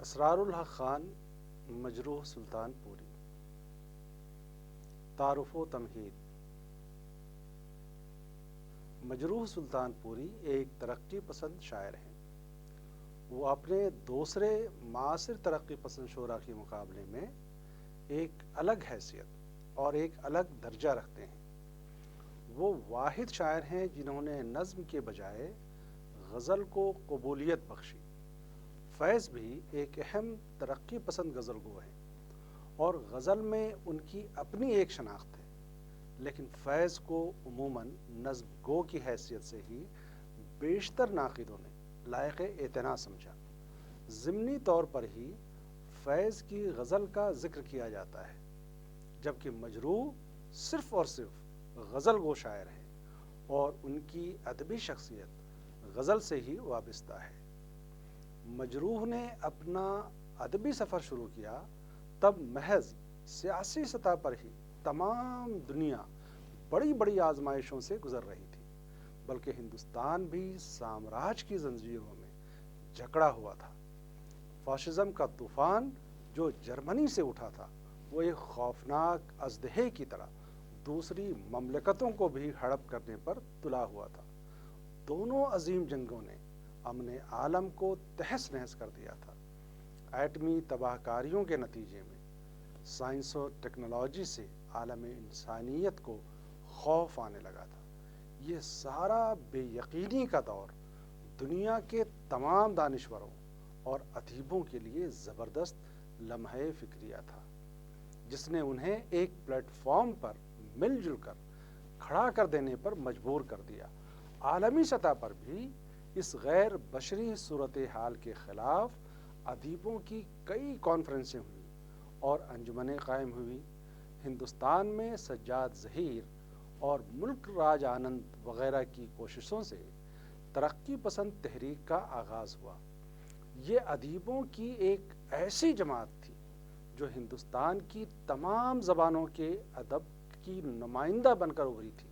اسرار الحق خان مجروح سلطان پوری. تعارف و تمہید. مجروح سلطان پوری ایک ترقی پسند شاعر ہیں. وہ اپنے دوسرے معاصر ترقی پسند شعراء کے مقابلے میں ایک الگ حیثیت اور ایک الگ درجہ رکھتے ہیں. وہ واحد شاعر ہیں جنہوں نے نظم کے بجائے غزل کو قبولیت بخشی. فیض بھی ایک اہم ترقی پسند غزل گو ہیں اور غزل میں ان کی اپنی ایک شناخت ہے، لیکن فیض کو عموماً نظم گو کی حیثیت سے ہی بیشتر ناقدوں نے لائق اعتنا سمجھا. ضمنی طور پر ہی فیض کی غزل کا ذکر کیا جاتا ہے، جبکہ مجروح صرف اور صرف غزل گو شاعر ہیں اور ان کی ادبی شخصیت غزل سے ہی وابستہ ہے. مجروح نے اپنا ادبی سفر شروع کیا تب محض سیاسی سطح پر ہی تمام دنیا بڑی بڑی آزمائشوں سے گزر رہی تھی، بلکہ ہندوستان بھی سامراج کی زنجیروں میں جکڑا ہوا تھا. فاشزم کا طوفان جو جرمنی سے اٹھا تھا وہ ایک خوفناک اژدہے کی طرح دوسری مملکتوں کو بھی ہڑپ کرنے پر تلا ہوا تھا. دونوں عظیم جنگوں نے امن عالم کو تہس نہس کر دیا تھا. ایٹمی تباہ کاریوں کے نتیجے میں سائنس اور ٹیکنالوجی سے عالم انسانیت کو خوف آنے لگا تھا. یہ سارا بے یقینی کا دور دنیا کے تمام دانشوروں اور ادیبوں کے لیے زبردست لمحہ فکریہ تھا، جس نے انہیں ایک پلیٹ فارم پر مل جل کر کھڑا کر دینے پر مجبور کر دیا. عالمی سطح پر بھی اس غیر بشری صورتحال کے خلاف ادیبوں کی کئی کانفرنسیں ہوئی اور انجمنیں قائم ہوئی. ہندوستان میں سجاد ظہیر اور ملک راج آنند وغیرہ کی کوششوں سے ترقی پسند تحریک کا آغاز ہوا. یہ ادیبوں کی ایک ایسی جماعت تھی جو ہندوستان کی تمام زبانوں کے ادب کی نمائندہ بن کر ابھری تھی،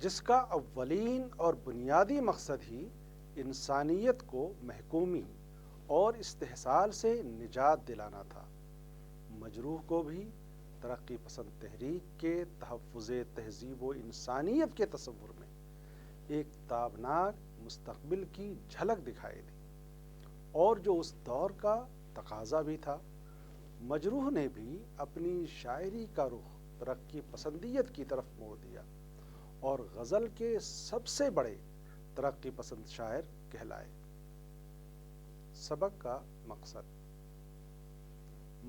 جس کا اولین اور بنیادی مقصد ہی انسانیت کو محکومی اور استحصال سے نجات دلانا تھا. مجروح کو بھی ترقی پسند تحریک کے تحفظ تہذیب و انسانیت کے تصور میں ایک تابناک مستقبل کی جھلک دکھائی دی، اور جو اس دور کا تقاضا بھی تھا. مجروح نے بھی اپنی شاعری کا رخ ترقی پسندیت کی طرف موڑ دیا اور غزل کے سب سے بڑے ترقی پسند شاعر کہلائے. سبق کا مقصد.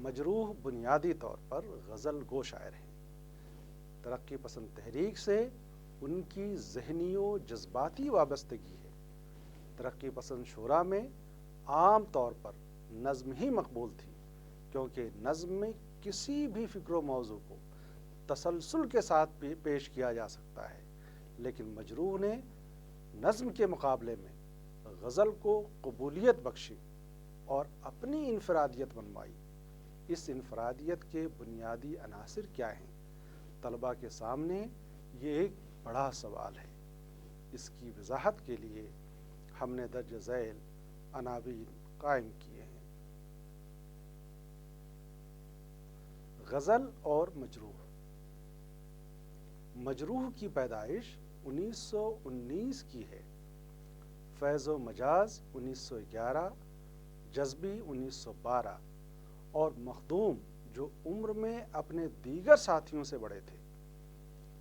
مجروح بنیادی طور پر غزل گو شاعر ہیں. ترقی پسند تحریک سے ان کی ذہنی و جذباتی وابستگی ہے. ترقی پسند شعراء میں عام طور پر نظم ہی مقبول تھی، کیونکہ نظم میں کسی بھی فکر و موضوع کو تسلسل کے ساتھ پیش کیا جا سکتا ہے، لیکن مجروح نے نظم کے مقابلے میں غزل کو قبولیت بخشی اور اپنی انفرادیت بنوائی. اس انفرادیت کے بنیادی عناصر کیا ہیں؟ طلباء کے سامنے یہ ایک بڑا سوال ہے. اس کی وضاحت کے لیے ہم نے درج ذیل عناوین قائم کیے ہیں. غزل اور مجروح. مجروح کی پیدائش 1919 کی ہے. فیض و مجاز 1911، جذبی 1912 اور مخدوم جو عمر میں اپنے دیگر ساتھیوں سے بڑے تھے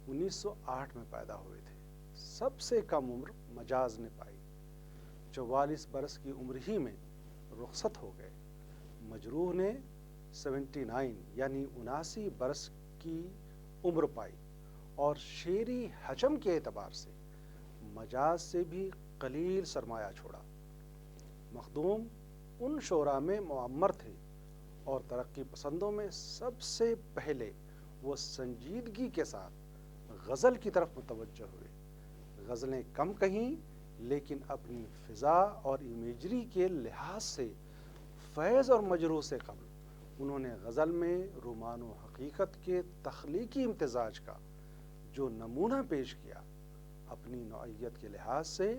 1908 میں پیدا ہوئے تھے. سب سے کم عمر مجاز نے پائی، 44 برس کی عمر ہی میں رخصت ہو گئے. مجروح نے 79 یعنی 79 برس کی عمر پائی اور شعری حجم کے اعتبار سے مجاز سے بھی قلیل سرمایہ چھوڑا. مخدوم ان شعراء میں معمر تھے اور ترقی پسندوں میں سب سے پہلے وہ سنجیدگی کے ساتھ غزل کی طرف متوجہ ہوئے. غزلیں کم کہیں، لیکن اپنی فضا اور امیجری کے لحاظ سے فیض اور مجروح سے قبل انہوں نے غزل میں رومان و حقیقت کے تخلیقی امتزاج کا جو نمونہ پیش کیا. اپنی نوعیت کے لحاظ سے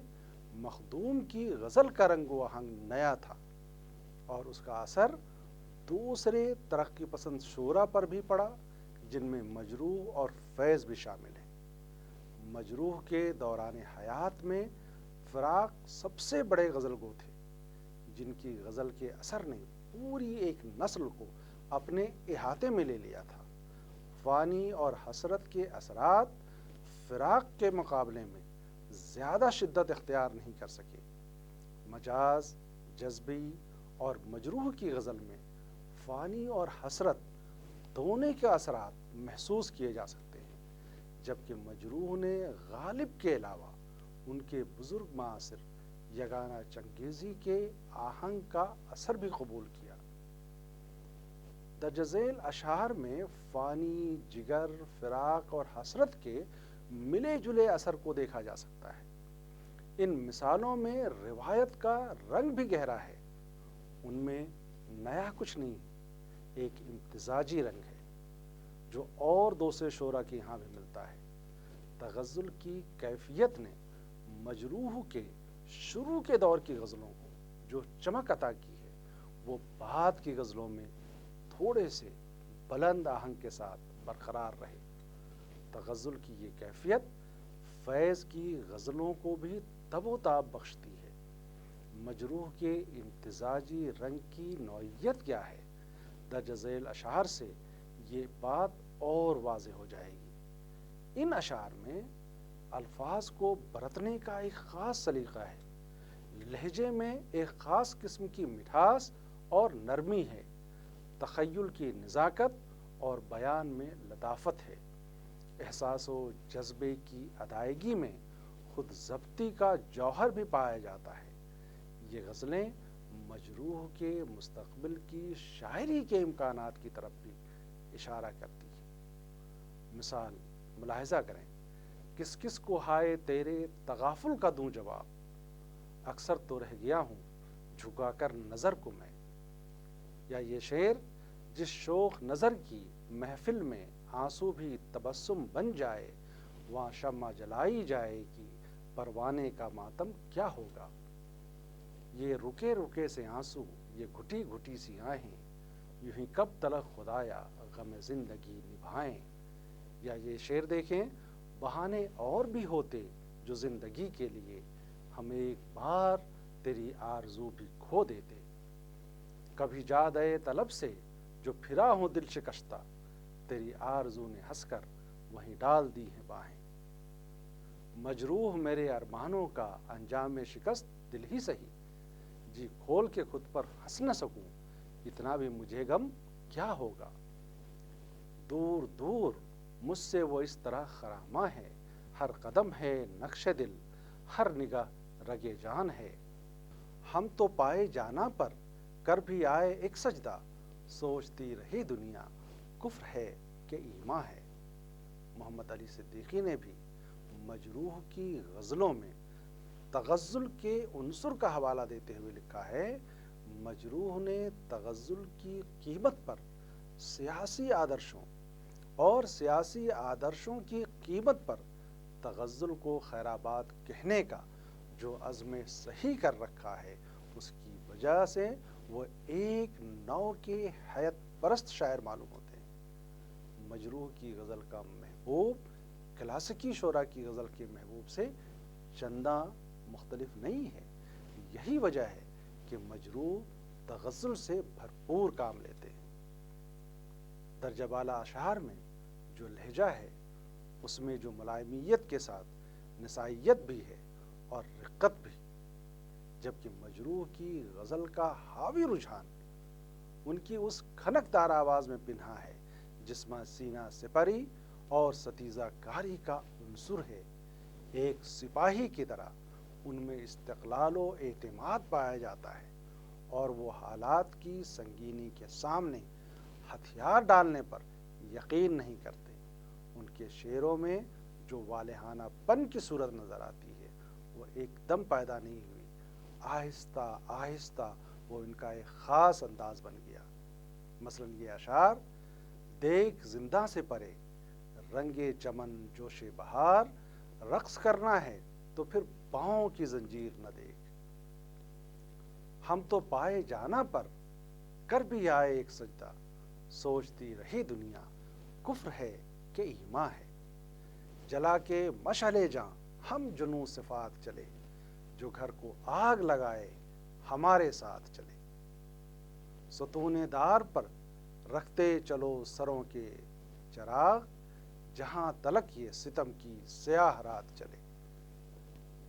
مخدوم کی غزل کا رنگ و آہنگ نیا تھا اور اس کا اثر دوسرے ترقی پسند شعراء پر بھی پڑا جن میں مجروح اور فیض بھی شامل ہیں۔ مجروح کے دوران حیات میں فراق سب سے بڑے غزل گو تھے جن کی غزل کے اثر نے پوری ایک نسل کو اپنے احاطے میں لے لیا تھا۔ فانی اور حسرت کے اثرات فراق کے مقابلے میں زیادہ شدت اختیار نہیں کر سکے۔ مجاز، جذبی اور مجروح کی غزل میں فانی اور حسرت دونوں کے اثرات محسوس کیے جا سکتے ہیں، جبکہ مجروح نے غالب کے علاوہ ان کے بزرگ معاصر یگانہ چنگیزی کے آہنگ کا اثر بھی قبول کیا۔ درج ذیل اشعار میں فانی، جگر، فراق اور حسرت کے ملے جلے اثر کو دیکھا جا سکتا ہے۔ ان مثالوں میں روایت کا رنگ بھی گہرا ہے، ان میں نیا کچھ نہیں، ایک امتزاجی رنگ ہے جو اور دوسرے شعراء کے یہاں بھی ملتا ہے۔ تغزل کی کیفیت نے مجروح کے شروع کے دور کی غزلوں کو جو چمک عطا کی ہے وہ بعد کی غزلوں میں تھوڑے سے بلند آہنگ کے ساتھ برقرار رہے۔ تغزل کی یہ کیفیت فیض کی غزلوں کو بھی تب و تاب بخشتی ہے۔ مجروح کے امتزاجی رنگ کی نوعیت کیا ہے، درج ذیل اشعار سے یہ بات اور واضح ہو جائے گی۔ ان اشعار میں الفاظ کو برتنے کا ایک خاص سلیقہ ہے، لہجے میں ایک خاص قسم کی مٹھاس اور نرمی ہے، تخیل کی نزاکت اور بیان میں لطافت ہے، احساس و جذبے کی ادائیگی میں خود ضبطی کا جوہر بھی پایا جاتا ہے۔ یہ غزلیں مجروح کے مستقبل کی شاعری کے امکانات کی طرف بھی اشارہ کرتی ہیں۔ مثال ملاحظہ کریں، کس کس کو ہائے تیرے تغافل کا دوں جواب، اکثر تو رہ گیا ہوں جھکا کر نظر کو میں۔ یا یہ شعر، جس شوق نظر کی محفل میں آنسو بھی تبسم بن جائے، وہاں شمع جلائی جائے گی پروانے کا ماتم کیا ہوگا۔ یہ رکے رکے سے آنسو، یہ گھٹی گھٹی سی آہیں، یوں ہی کب تلک خدایا غم زندگی نبھائیں۔ یا یہ شعر دیکھیں، بہانے اور بھی ہوتے جو زندگی کے لیے، ہم ایک بار تیری آرزو بھی کھو دیتے۔ کبھی جادے طلب سے جو پھرا ہوں دل شکستہ، تیری آرزو نے ہنس کر وہیں ڈال دی ہیں باہیں۔ مجروح میرے ارمانوں کا انجام شکست دل ہی سہی، جی کھول کے خود پر ہنس نہ سکوں، اتنا بھی مجھے غم کیا ہوگا۔ دور دور مجھ سے وہ اس طرح خراما ہے، ہر قدم ہے نقش دل، ہر نگاہ رگے جان ہے۔ ہم تو پائے جانا پر کر بھی آئے ایک سجدہ، سوچتی رہی دنیا کفر ہے کہ ایمان ہے۔ محمد علی صدیقی نے بھی مجروح کی غزلوں میں تغزل کے عنصر کا حوالہ دیتے ہوئے لکھا ہے، مجروح نے تغزل کی قیمت پر سیاسی آدرشوں کی قیمت پر تغزل کو خیرآباد کہنے کا جو عزم صحیح کر رکھا ہے، اس کی وجہ سے وہ ایک نو کے حیت پرست شاعر معلوم ہوتے ہیں۔ مجروح کی غزل کا محبوب کلاسیکی شعراء کی غزل کے محبوب سے چنداں مختلف نہیں ہے۔ یہی وجہ ہے کہ مجروح تغزل سے بھرپور کام لیتے ہیں۔ درجہ بالا اشعار میں جو لہجہ ہے، اس میں جو ملائمیت کے ساتھ نسائیت بھی ہے اور رقت بھی، جبکہ مجروح کی غزل کا حاوی رجحان ان کی اس کھنکدار آواز میں پنہا ہے جس میں سینہ سپری اور ستیزہ کاری کا عنصر ہے۔ ایک سپاہی کی طرح ان میں استقلال و اعتماد پایا جاتا ہے، اور وہ حالات کی سنگینی کے سامنے ہتھیار ڈالنے پر یقین نہیں کرتے۔ ان کے شعروں میں جو والہانہ پن کی صورت نظر آتی ہے، وہ ایک دم پیدا نہیں ہوئی، آہستہ آہستہ وہ ان کا ایک خاص انداز بن گیا۔ مثلا یہ اشعار، دیکھ زندہ سے پرے رنگ چمن جوش بہار، رقص کرنا ہے تو پھر پاؤں کی زنجیر نہ دیکھ۔ ہم تو پائے جانا پر کر بھی آئے ایک سجدہ، سوچتی رہی دنیا کفر ہے کہ ایمان ہے۔ جلا کے مشعلِ جاں ہم جنوں صفات چلے، جو گھر کو آگ لگائے ہمارے ساتھ چلے۔ ستون دار پر رکھتے چلو سروں کے چراغ، جہاں تلک یہ ستم کی سیاہ رات چلے۔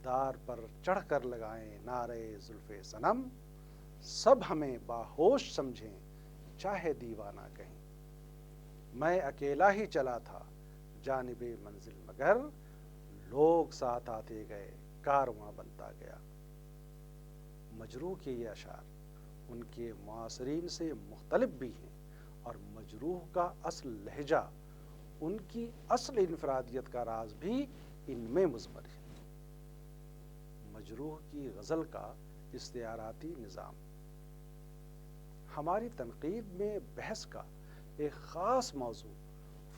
دار پر چڑھ کر لگائیں نعرے زلف صنم، سب ہمیں باہوش سمجھیں چاہے دیوانہ کہیں۔ میں اکیلا ہی چلا تھا جانب منزل، مگر لوگ ساتھ آتے گئے کارواں بنتا گیا۔ مجروح کے یہ اشعار ان کے معاصرین سے مختلف بھی ہیں، اور مجروح کا اصل لہجہ، ان کی اصل انفرادیت کا راز بھی ان میں مضمر ہے۔ مجروح کی غزل کا استعاراتی نظام۔ ہماری تنقید میں بحث کا ایک خاص موضوع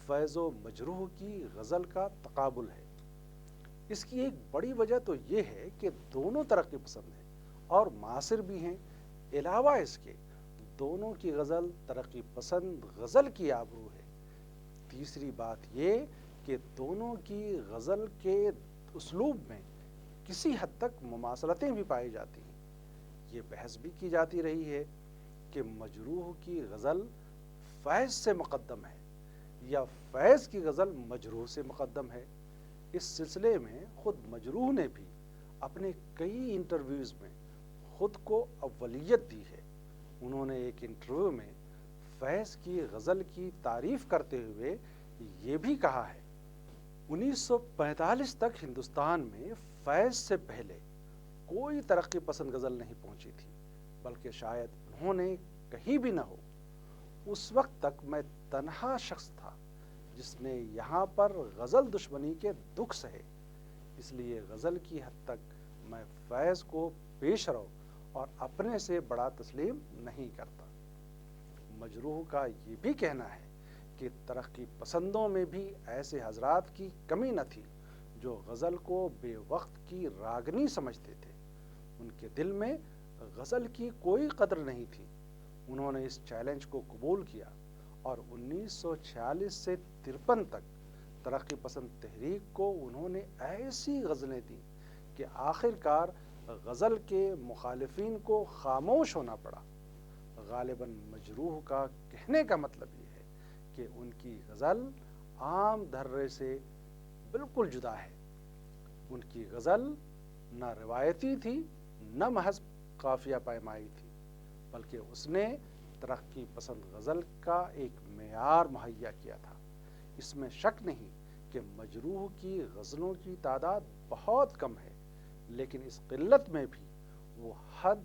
فیض و مجروح کی غزل کا تقابل ہے۔ اس کی ایک بڑی وجہ تو یہ ہے کہ دونوں ترقی پسند ہیں اور معاصر بھی ہیں۔ علاوہ اس کے دونوں کی غزل ترقی پسند غزل کی آبرو ہے۔ تیسری بات یہ کہ دونوں کی غزل کے اسلوب میں کسی حد تک مماثلتیں بھی پائی جاتی ہیں۔ یہ بحث بھی کی جاتی رہی ہے کہ مجروح کی غزل فیض سے مقدم ہے یا فیض کی غزل مجروح سے مقدم ہے۔ اس سلسلے میں خود مجروح نے بھی اپنے کئی انٹرویوز میں خود کو اولیت دی ہے۔ انہوں نے ایک انٹرویو میں فیض کی غزل کی تعریف کرتے ہوئے یہ بھی کہا ہے، 1945 تک ہندوستان میں فیض سے پہلے کوئی ترقی پسند غزل نہیں پہنچی تھی، بلکہ شاید انہوں نے کہیں بھی نہ ہو۔ اس وقت تک میں تنہا شخص تھا جس نے یہاں پر غزل دشمنی کے دکھ سہے، اس لیے غزل کی حد تک میں فیض کو پیش رو اور اپنے سے بڑا تسلیم نہیں کرتا۔ مجروح کا یہ بھی کہنا ہے کہ ترقی پسندوں میں بھی ایسے حضرات کی کمی نہ تھی جو غزل کو بے وقت کی راگنی سمجھتے تھے۔ ان کے دل میں غزل کی کوئی قدر نہیں تھی۔ انہوں نے اس چیلنج کو قبول کیا اور 1946 سے 53 تک ترقی پسند تحریک کو انہوں نے ایسی غزلیں دیں کہ آخر کار غزل کے مخالفین کو خاموش ہونا پڑا۔ غالباً مجروح کا کہنے کا مطلب یہ ہے کہ ان کی غزل عام دھرے سے بالکل جدا ہے۔ ان کی غزل نہ روایتی تھی، نہ محض قافیہ پیمائی تھی، بلکہ اس نے ترقی پسند غزل کا ایک معیار مہیا کیا تھا۔ اس میں شک نہیں کہ مجروح کی غزلوں کی تعداد بہت کم ہے، لیکن اس قلت میں بھی وہ حد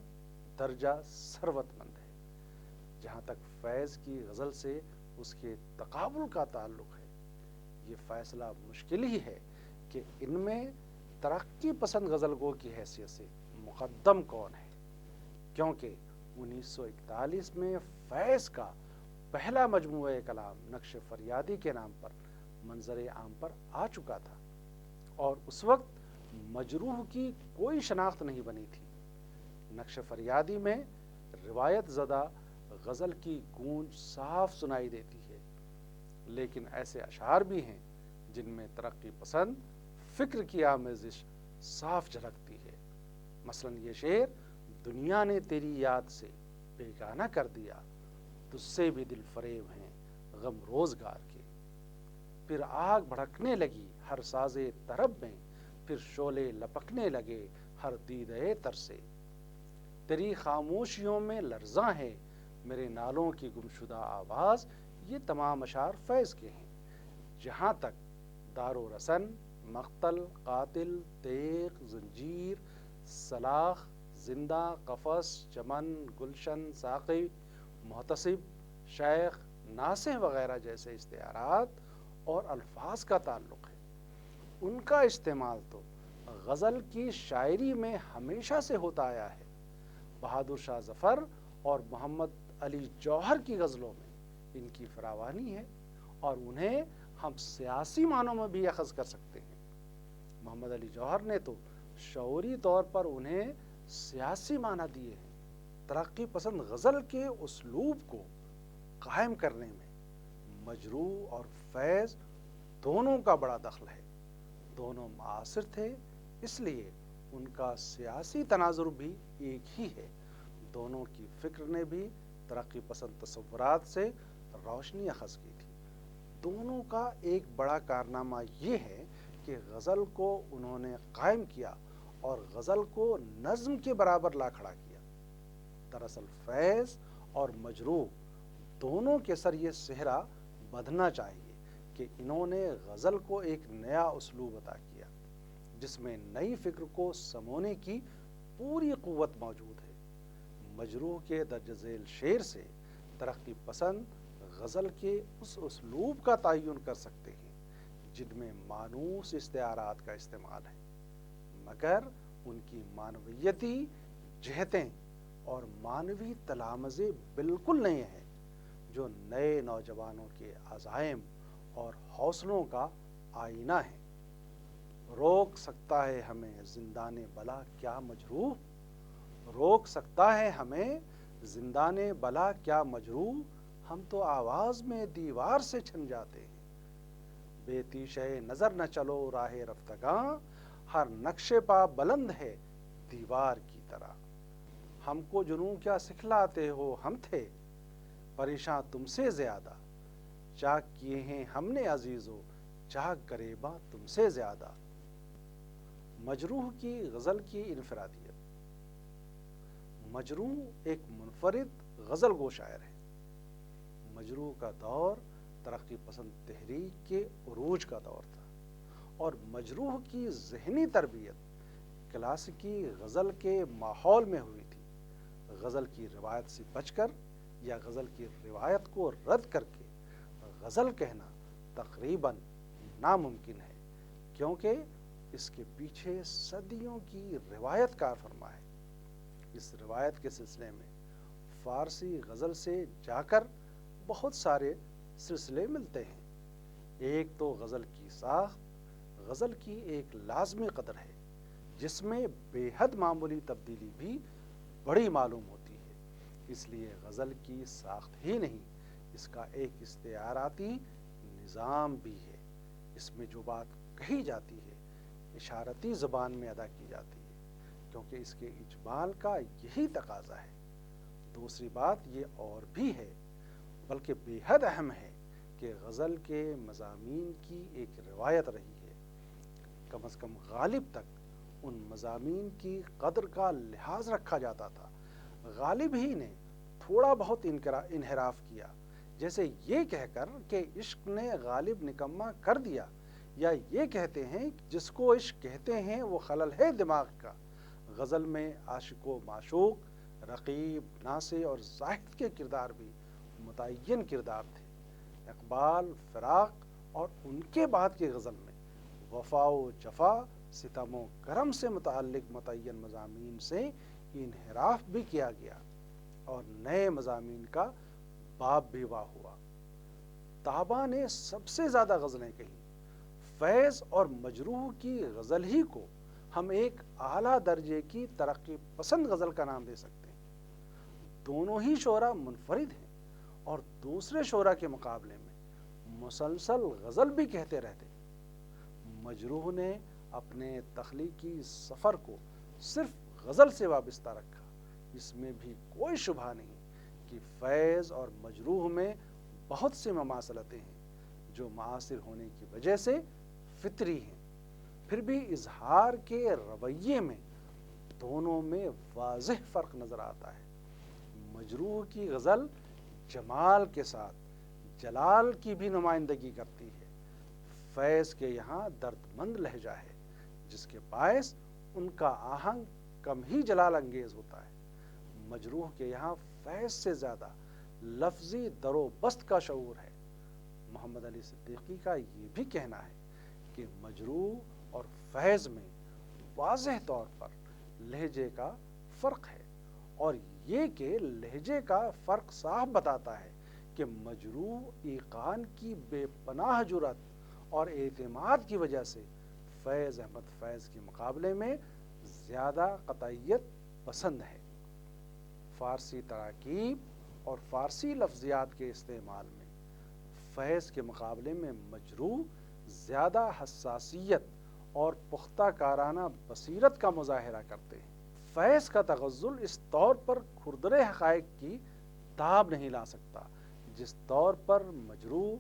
درجہ ثروت مند ہے۔ جہاں تک فیض کی غزل سے اس کے تقابل کا تعلق ہے، یہ فیصلہ مشکل ہی ہے کہ ان میں ترقی پسند غزل گو کی حیثیت سے مقدم کون ہے، کیونکہ 1941 میں فیض کا پہلا مجموعہ کلام نقش فریادی کے نام پر منظر عام پر آ چکا تھا، اور اس وقت مجروح کی کوئی شناخت نہیں بنی تھی۔ نقش فریادی میں روایت زدہ غزل کی گونج صاف سنائی دیتی ہے، لیکن ایسے اشعار بھی ہیں جن میں ترقی پسند فکر کی آمیزش صاف جھلکتی ہے۔ مثلا یہ شعر، دنیا نے تیری یاد سے بیگانہ کر دیا، تجھ سے بھی دل فریب ہیں غم روزگار کے۔ پھر آگ بھڑکنے لگی ہر سازے طرب میں، پھر شعلے لپکنے لگے ہر دیدے تر سے۔ تیری خاموشیوں میں لرزاں ہے میرے نالوں کی گمشدہ آواز۔ یہ تمام اشعار فیض کے ہیں۔ جہاں تک دار و رسن، مقتل، قاتل، تیغ، زنجیر، سلاخ، زندہ، قفس، چمن، گلشن، ساقی، محتسب، شیخ، ناصح وغیرہ جیسے استعارات اور الفاظ کا تعلق ہے، ان کا استعمال تو غزل کی شاعری میں ہمیشہ سے ہوتا آیا ہے۔ بہادر شاہ ظفر اور محمد علی جوہر کی غزلوں میں ان کی فراوانی ہے، اور انہیں ہم سیاسی معنوں میں بھی اخذ کر سکتے ہیں۔ محمد علی جوہر نے تو شعوری طور پر انہیں سیاسی معنی دیے ہیں۔ ترقی پسند غزل کے اسلوب کو قائم کرنے میں مجروح اور فیض دونوں کا بڑا دخل ہے۔ دونوں معاصر تھے، اس لیے ان کا سیاسی تناظر بھی ایک ہی ہے۔ دونوں کی فکر نے بھی ترقی پسند تصورات سے روشنی اخذ کی تھی۔ دونوں کا ایک بڑا کارنامہ یہ ہے کہ غزل کو انہوں نے قائم کیا اور غزل کو نظم کے برابر لا کھڑا کیا۔ دراصل فیض اور مجروح دونوں کے سر یہ صحرا بدھنا چاہیے کہ انہوں نے غزل کو ایک نیا اسلوب عطا کیا جس میں نئی فکر کو سمونے کی پوری قوت موجود ہے۔ مجروح کے درج ذیل شعر سے ترقی پسند غزل کے اس اسلوب کا تعین کر سکتے ہیں جن میں مانوس استعارات کا استعمال ہے، مگر ان کی معنویتی جہتیں اور معنوی تلامذے بالکل نئے ہیں جو نئے نوجوانوں کے عزائم اور حوصلوں کا آئینہ ہے۔ روک سکتا ہے ہمیں زندان بلا کیا مجروح، روک سکتا ہے ہمیں زندان بلا کیا مجروح، ہم تو آواز میں دیوار سے چھن جاتے ہیں۔ بے تیشے نظر نہ چلو راہ رفتگاں، ہر نقش پا بلند ہے دیوار کی طرح۔ ہم کو جنوں کیا سکھلاتے ہو، ہم تھے پریشاں تم سے زیادہ، چاک کیے ہیں ہم نے عزیزو چاک گریباں تم سے زیادہ۔ مجروح کی غزل کی انفرادیت۔ مجروح ایک منفرد غزل گو شاعر ہے۔ مجروح کا دور ترقی پسند تحریک کے عروج کا دور تھا اور مجروح کی ذہنی تربیت کلاسیکی غزل کے ماحول میں ہوئی تھی۔ غزل کی روایت سے بچ کر یا غزل کی روایت کو رد کر کے غزل کہنا تقریباً ناممکن ہے، کیونکہ اس کے پیچھے صدیوں کی روایت کار فرما ہے۔ اس روایت کے سلسلے میں فارسی غزل سے جا کر بہت سارے سلسلے ملتے ہیں۔ ایک تو غزل کی ساخت غزل کی ایک لازمی قدر ہے جس میں بے حد معمولی تبدیلی بھی بڑی معلوم ہوتی ہے۔ اس لیے غزل کی ساخت ہی نہیں، اس کا ایک استعاراتی نظام بھی ہے۔ اس میں جو بات کہی جاتی ہے اشارتی زبان میں ادا کی جاتی ہے، کیونکہ اس کے اجمال کا یہی تقاضا ہے۔ دوسری بات یہ اور بھی ہے، بلکہ بے حد اہم ہے، کہ غزل کے مضامین کی ایک روایت رہی ہے۔ کم از کم غالب تک ان مضامین کی قدر کا لحاظ رکھا جاتا تھا۔ غالب ہی نے تھوڑا بہت انحراف کیا، جیسے یہ کہہ کر کہ عشق نے غالب نکما کر دیا، یا یہ کہتے ہیں جس کو عشق کہتے ہیں وہ خلل ہے دماغ کا۔ غزل میں عاشق و معشوق، رقیب، ناصح اور زاہد کے کردار بھی متعین کردار تھے۔ اقبال، فراق اور ان کے بعد کی غزل میں وفا و جفا، ستم و کرم سے متعلق متعین مضامین سے انحراف بھی کیا گیا اور نئے مضامین کا باب بھی واہ ہوا۔ طابہ نے سب سے زیادہ غزلیں کہیں۔ فیض اور مجروح کی غزل ہی کو ہم ایک اعلیٰ درجے کی ترقی پسند غزل کا نام دے سکتے ہیں۔ دونوں ہی شعراء منفرد ہیں اور دوسرے شعراء کے مقابلے میں مسلسل غزل بھی کہتے رہتے۔ مجروح نے اپنے تخلیقی سفر کو صرف غزل سے وابستہ رکھا۔ اس میں بھی کوئی شبہ نہیں کہ فیض اور مجروح میں بہت سی مماثلتیں ہیں جو معاصر ہونے کی وجہ سے فطری ہیں، پھر بھی اظہار کے رویے میں دونوں میں واضح فرق نظر آتا ہے۔ مجروح کی غزل جمال کے ساتھ جلال کی بھی نمائندگی کرتی ہے۔ فیض کے یہاں درد مند لہجہ ہے جس کے باعث ان کا آہنگ کم ہی جلال انگیز ہوتا ہے۔ مجروح کے یہاں فیض سے زیادہ لفظی در و بست کا شعور ہے۔ محمد علی صدیقی کا یہ بھی کہنا ہے کہ مجروح اور فیض میں واضح طور پر لہجے کا فرق ہے، اور یہ کہ لہجے کا فرق صاف بتاتا ہے کہ مجروح ایقان کی بے پناہ جرأت اور اعتماد کی وجہ سے فیض احمد فیض کے مقابلے میں زیادہ قطعیت پسند ہے۔ فارسی تراکیب اور فارسی لفظیات کے استعمال میں فیض کے مقابلے میں مجروح زیادہ حساسیت اور پختہ کارانہ بصیرت کا مظاہرہ کرتے ہیں۔ فیض کا تغزل اس طور پر کھردرے حقائق کی تاب نہیں لا سکتا جس طور پر مجروح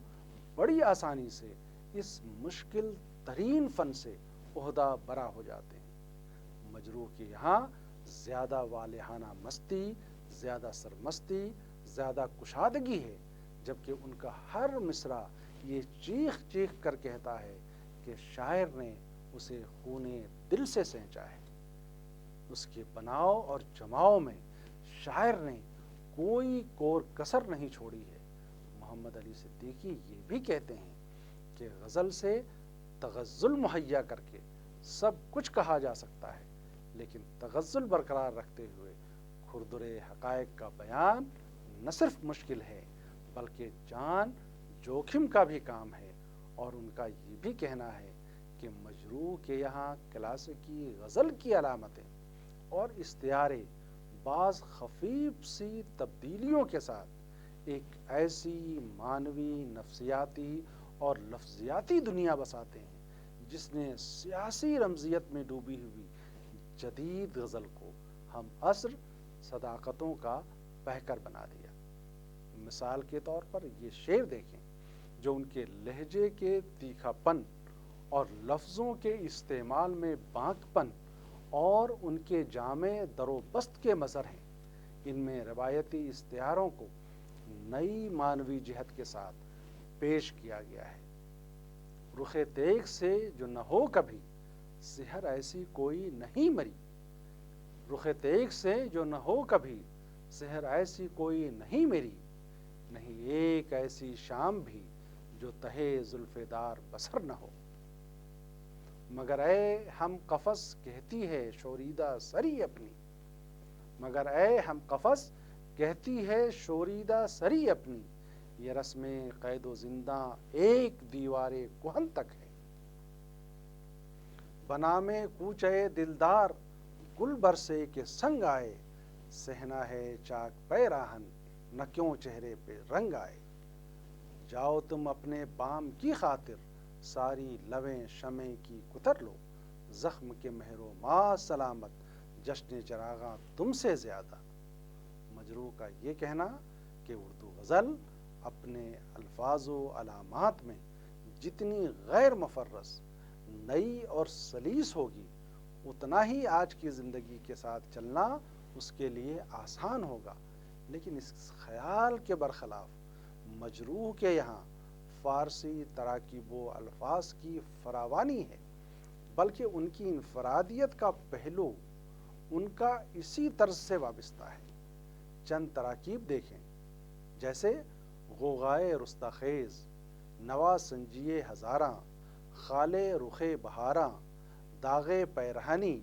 بڑی آسانی سے اس مشکل ترین فن سے عہدہ برا ہو جاتے ہیں۔ مجروح کے یہاں زیادہ والہانہ مستی، زیادہ سرمستی، زیادہ کشادگی ہے، جبکہ ان کا ہر مصرع یہ چیخ چیخ کر کہتا ہے کہ شاعر نے اسے خونے دل سے سینچا ہے۔ اس کے بناؤ اور جماؤ میں شاعر نے کوئی کور کسر نہیں چھوڑی ہے۔ محمد علی صدیقی یہ بھی کہتے ہیں کہ غزل سے تغزل مہیا کر کے سب کچھ کہا جا سکتا ہے، لیکن تغزل برقرار رکھتے ہوئے کھردرے حقائق کا بیان نہ صرف مشکل ہے بلکہ جان جوخم کا بھی کام ہے۔ اور ان کا یہ بھی کہنا ہے کہ مجروح کے یہاں کلاسیکی غزل کی علامتیں اور استعارے بعض خفیف سی تبدیلیوں کے ساتھ ایک ایسی معنوی، نفسیاتی اور لفظیاتی دنیا بساتے ہیں جس نے سیاسی رمزیت میں ڈوبی ہوئی جدید غزل کو ہم عصر صداقتوں کا پیکر بنا دیا۔ مثال کے طور پر یہ شعر دیکھیں جو ان کے لہجے کے تیکھا پن اور لفظوں کے استعمال میں بانک پن اور ان کے جامع در و بست کے مظہر ہیں۔ ان میں روایتی استعاروں کو نئی معنوی جہت کے ساتھ پیش کیا گیا ہے۔ رخ تیغ سے جو نہ ہو کبھی سحر ایسی کوئی نہیں مری، رخ تیغ سے جو نہ ہو کبھی سحر ایسی کوئی نہیں میری، نہیں ایک ایسی شام بھی جو تہے زلف دار بسر نہ ہو، مگر اے ہم قفس کہتی ہے شوریدہ سری اپنی، مگر اے ہم قفس کہتی ہے شوریدہ سری اپنی، یہ رسم قید و زنداں ایک دیوار کہن تک ہے، بنام کوچے دلدار گل برسے کے سنگ آئے، سہنا ہے چاک پیراہن نہ کیوں چہرے پہ رنگ آئے، جاؤ تم اپنے بام کی خاطر ساری لویں شمع کی کتر لو، زخم کے مہر و ما سلامت جشن چراغاں تم سے زیادہ۔ مجروح کا یہ کہنا کہ اردو غزل اپنے الفاظ و علامات میں جتنی غیر مفرس، نئی اور سلیس ہوگی اتنا ہی آج کی زندگی کے ساتھ چلنا اس کے لیے آسان ہوگا، لیکن اس خیال کے برخلاف مجروح کے یہاں فارسی تراکیب و الفاظ کی فراوانی ہے، بلکہ ان کی انفرادیت کا پہلو ان کا اسی طرز سے وابستہ ہے۔ چند تراکیب دیکھیں، جیسے غوغائے رستاخیز، نوا سنجیے ہزاراں، خالے رخے بہاراں، داغے پیرہنی،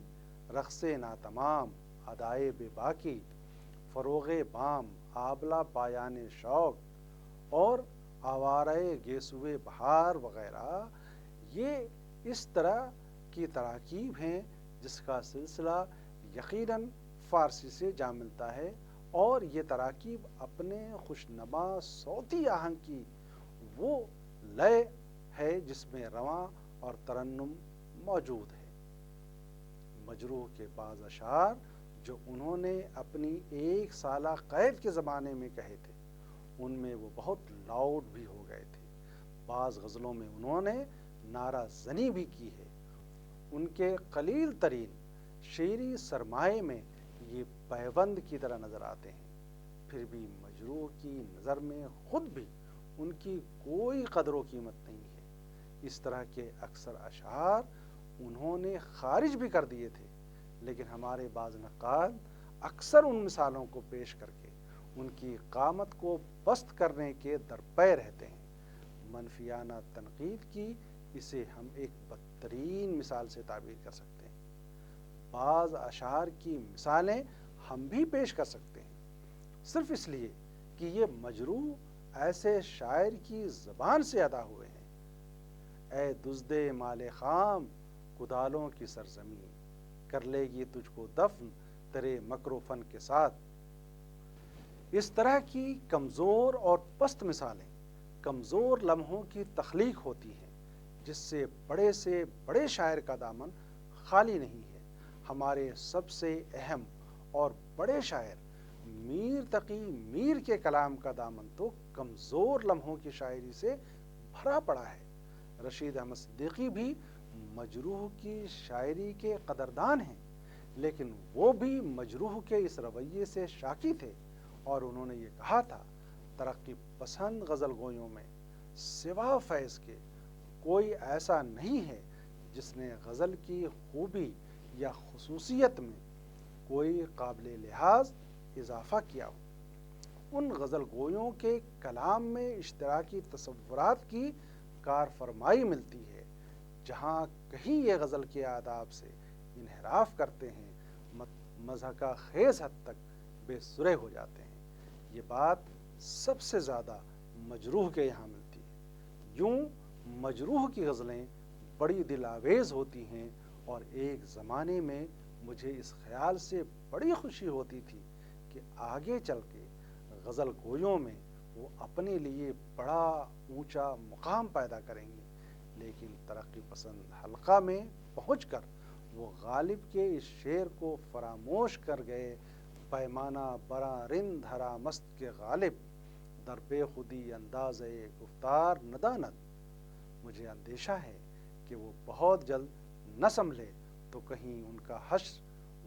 رقص ناتمام، ادائے بے باکی، فروغ بام، آبلہ پایان شوق اور آوارۂ گیسوئے بہار وغیرہ۔ یہ اس طرح کی تراکیب ہیں جس کا سلسلہ یقیناً فارسی سے جا ملتا ہے، اور یہ تراکیب اپنے خوشنما صوتی آہنگ کی وہ لے ہے جس میں رواں اور ترنم موجود ہے۔ مجروح کے بعض اشعار جو انہوں نے اپنی ایک سالہ قید کے زمانے میں کہے تھے، ان میں وہ بہت لاؤڈ بھی ہو گئے تھے۔ بعض غزلوں میں انہوں نے نعرہ زنی بھی کی ہے۔ ان کے قلیل ترین شعری سرمائے میں یہ پیوند کی طرح نظر آتے ہیں، پھر بھی مجروح کی نظر میں خود بھی ان کی کوئی قدر و قیمت نہیں ہے۔ اس طرح کے اکثر اشعار انہوں نے خارج بھی کر دیے تھے، لیکن ہمارے بعض نقاد اکثر ان مثالوں کو پیش کر کے ان کی قامت کو پست کرنے کے درپے رہتے ہیں۔ منفیانہ تنقید کی اسے ہم ایک بدترین مثال سے تعبیر کر سکتے ہیں۔ بعض اشعار کی مثالیں ہم بھی پیش کر سکتے ہیں، صرف اس لیے کہ یہ مجروح ایسے شاعر کی زبان سے ادا ہوئے ہیں۔ اے دزدے مال خام کدالوں کی سرزمین، کر لے گی تجھ کو دفن تیرے مکر و فن کے ساتھ، اس طرح کی کمزور اور پست مثالیں کمزور لمحوں کی تخلیق ہوتی ہیں، جس سے بڑے شاعر کا دامن خالی نہیں ہے۔ ہمارے سب سے اہم اور بڑے شاعر میر تقی میر کے کلام کا دامن تو کمزور لمحوں کی شاعری سے بھرا پڑا ہے۔ رشید احمد صدیقی بھی مجروح کی شاعری کے قدردان ہیں، لیکن وہ بھی مجروح کے اس رویے سے شاکی تھے، اور انہوں نے یہ کہا تھا، ترقی پسند غزل گویوں میں سوا فیض کے کوئی ایسا نہیں ہے جس نے غزل کی خوبی یا خصوصیت میں کوئی قابل لحاظ اضافہ کیا ہو۔ ان غزل گویوں کے کلام میں اشتراکی تصورات کی کار فرمائی ملتی ہے، جہاں کہیں یہ غزل کے آداب سے انحراف کرتے ہیں، مضحکہ خیز حد تک بے سرے ہو جاتے ہیں۔ یہ بات سب سے زیادہ مجروح کے یہاں ملتی ہے۔ یوں مجروح کی غزلیں بڑی دل آویز ہوتی ہیں، اور ایک زمانے میں مجھے اس خیال سے بڑی خوشی ہوتی تھی کہ آگے چل کے غزل گویوں میں وہ اپنے لیے بڑا اونچا مقام پیدا کریں گے، لیکن ترقی پسند حلقہ میں پہنچ کر وہ غالب کے اس شعر کو فراموش کر گئے، پیمانہ براں رند دھرا مست کے غالب، در بے خودی انداز گفتار نداند۔ مجھے اندیشہ ہے کہ وہ بہت جلد نہ سنبھلے تو کہیں ان کا حشر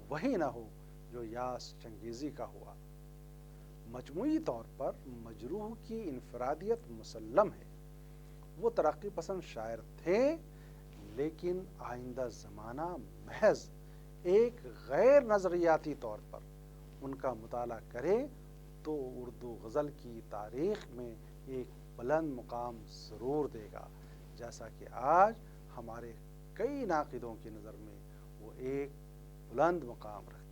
وہی نہ ہو جو یاس چنگیزی کا ہوا۔ مجموعی طور پر مجروح کی انفرادیت مسلم ہے۔ وہ ترقی پسند شاعر تھے، لیکن آئندہ زمانہ محض ایک غیر نظریاتی طور پر ان کا مطالعہ کرے تو اردو غزل کی تاریخ میں ایک بلند مقام ضرور دے گا، جیسا کہ آج ہمارے کئی ناقدوں کی نظر میں وہ ایک بلند مقام رکھتے ہیں۔